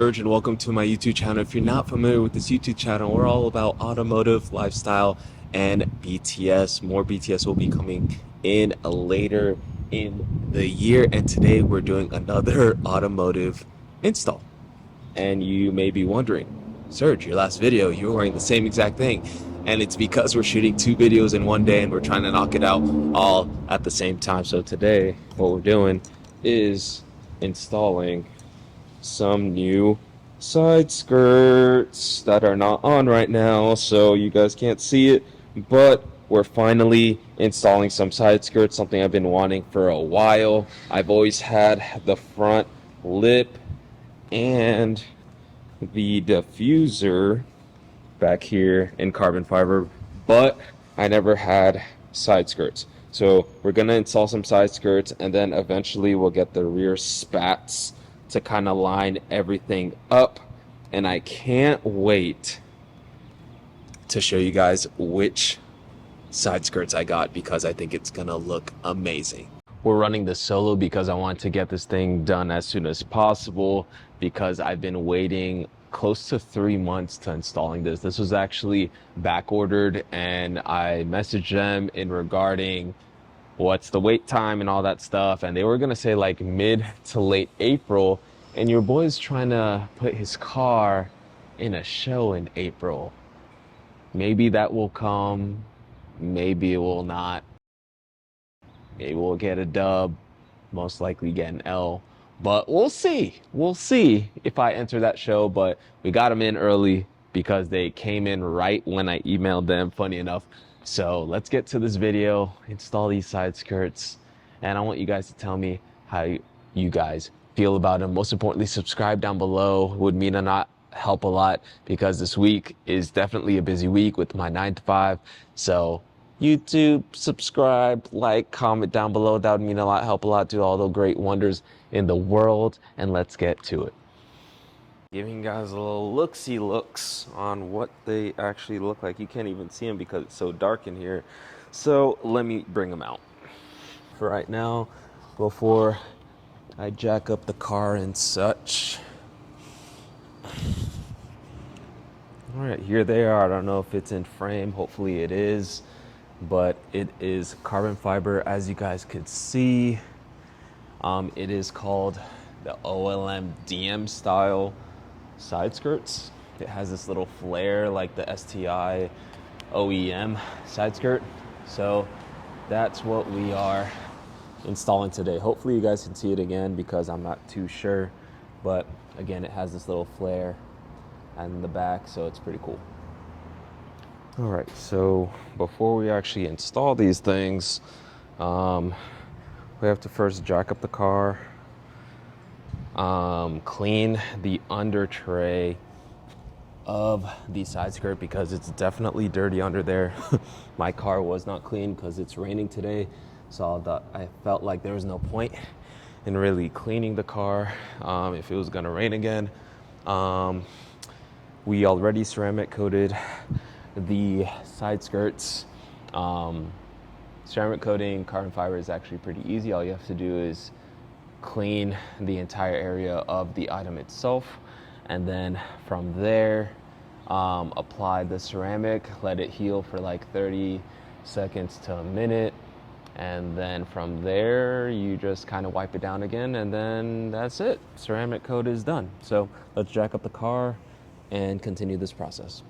And welcome to my YouTube channel. If you're not familiar with this YouTube channel, we're all about automotive, lifestyle, and BTS. More BTS will be coming in later in the year, and today we're doing another automotive install. And you may be wondering, Serge, your last video, you were wearing the same exact thing. And it's because we're shooting 2 videos in one day and we're trying to knock it out all at the same time. So today, what we're doing is installing some new side skirts that are not on right now, so you guys can't see it, but we're finally installing some side skirts, something I've been wanting for a while. I've always had the front lip and the diffuser back here in carbon fiber, but I never had side skirts. So we're gonna install some side skirts, and then eventually we'll get the rear spats to kind of line everything up. And I can't wait to show you guys which side skirts I got, because I think it's gonna look amazing. We're running this solo because I want to get this thing done as soon as possible, because I've been waiting close to 3 months to installing this. This was actually back ordered, and I messaged them in regarding what's the wait time and all that stuff, and they were gonna say like mid to late April, and your boy's trying to put his car in a show in April. Maybe that will come, maybe it will not. Maybe we'll get a dub, most likely get an L, but we'll see if I enter that show. But we got them in early because they came in right when I emailed them, funny enough. So let's get to this video, install these side skirts, and I want you guys to tell me how you guys feel about them. Most importantly, subscribe down below. It would mean a lot, help a lot, because this week is definitely a busy week with my 9 to 5. So YouTube, subscribe, like, comment down below. That would mean a lot, help a lot, do all the great wonders in the world. And let's get to it. Giving guys a little look-see looks on what they actually look like. You can't even see them because it's so dark in here. So let me bring them out. For right now, before I jack up the car and such. All right, here they are. I don't know if it's in frame. Hopefully it is. But it is carbon fiber, as you guys could see. It is called the OLM DM style side skirts. It has this little flare like the STI OEM side skirt. So that's what we are installing today. Hopefully you guys can see it again, because I'm not too sure. But again, it has this little flare in the back, so it's pretty cool. All right, so before we actually install these things, we have to first jack up the car, clean the under tray of the side skirt, because it's definitely dirty under there. My car was not clean because it's raining today, so I felt like there was no point in really cleaning the car if it was gonna rain again. We already ceramic coated the side skirts. Ceramic coating carbon fiber is actually pretty easy. All you have to do is clean the entire area of the item itself, and then from there apply the ceramic, let it heal for like 30 seconds to a minute, and then from there you just kind of wipe it down again, and then that's it. Ceramic coat is done. So let's jack up the car and continue this process.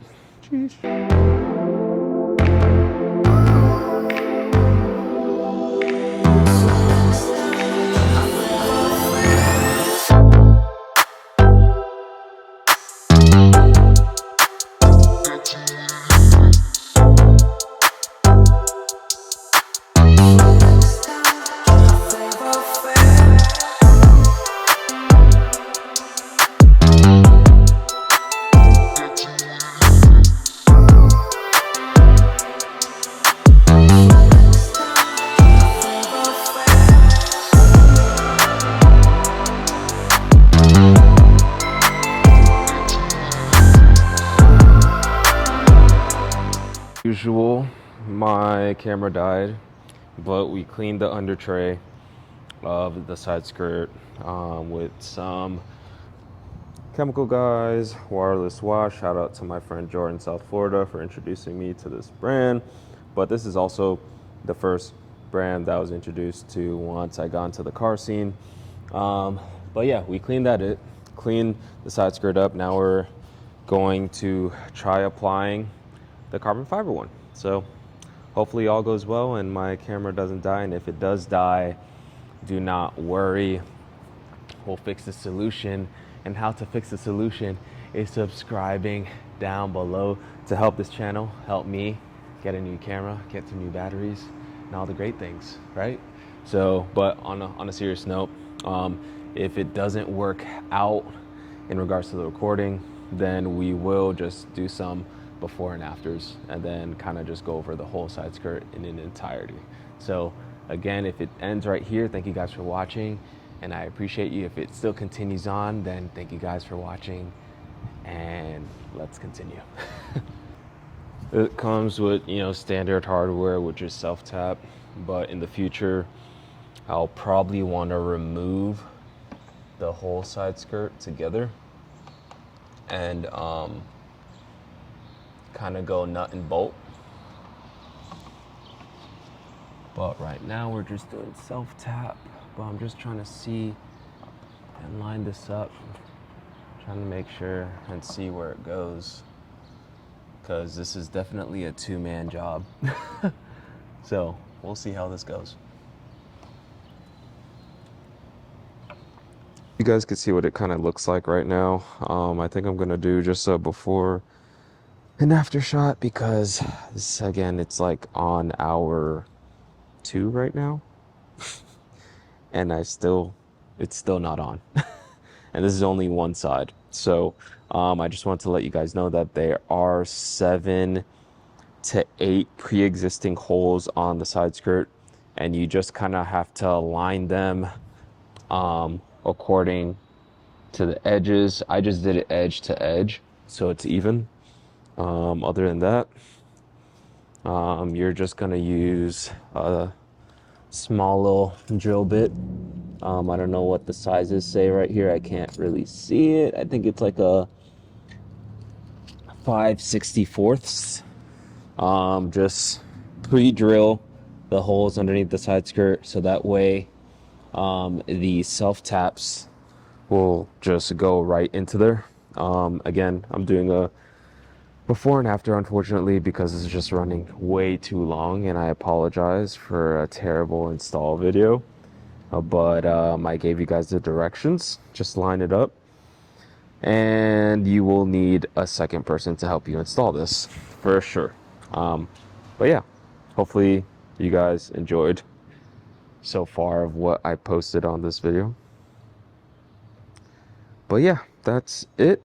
Usual, my camera died, but we cleaned the under tray of the side skirt with some Chemical Guys wireless wash. Shout out to my friend Jordan, South Florida, for introducing me to this brand. But this is also the first brand that I was introduced to once I got into the car scene. But yeah, we cleaned cleaned the side skirt up. Now we're going to try applying the carbon fiber one. So hopefully all goes well and my camera doesn't die. And if it does die, do not worry. We'll fix the solution. And how to fix the solution is subscribing down below to help this channel, help me get a new camera, get some new batteries, and all the great things, right? So, but on a serious note, if it doesn't work out in regards to the recording, then we will just do some before and afters and then kind of just go over the whole side skirt in an entirety. So again, if it ends right here, thank you guys for watching, and I appreciate you. If it still continues on, then thank you guys for watching, and let's continue. It comes with, you know, standard hardware, which is self-tap, but in the future, I'll probably want to remove the whole side skirt together and kind of go nut and bolt. But right now we're just doing self-tap, but I'm just trying to see and line this up, trying to make sure and see where it goes, because this is definitely a two-man job. So we'll see how this goes. You guys can see what it kind of looks like right now. I think I'm gonna do just a before and after shot, because this, again, it's like on hour 2 right now. And it's still not on. And this is only one side. So I just want to let you guys know that there are 7 to 8 pre-existing holes on the side skirt, and you just kind of have to align them according to the edges. I just did it edge to edge, so it's even. Other than that, you're just gonna use a small little drill bit. I don't know what the sizes say right here. I can't really see it. I think it's like a 5/64. Just pre-drill the holes underneath the side skirt, so that way the self-taps will just go right into there. Again, I'm doing a before and after, unfortunately, because it's just running way too long, and I apologize for a terrible install video. But I gave you guys the directions. Just line it up, and you will need a second person to help you install this for sure. But yeah, hopefully you guys enjoyed so far of what I posted on this video. But yeah, that's it.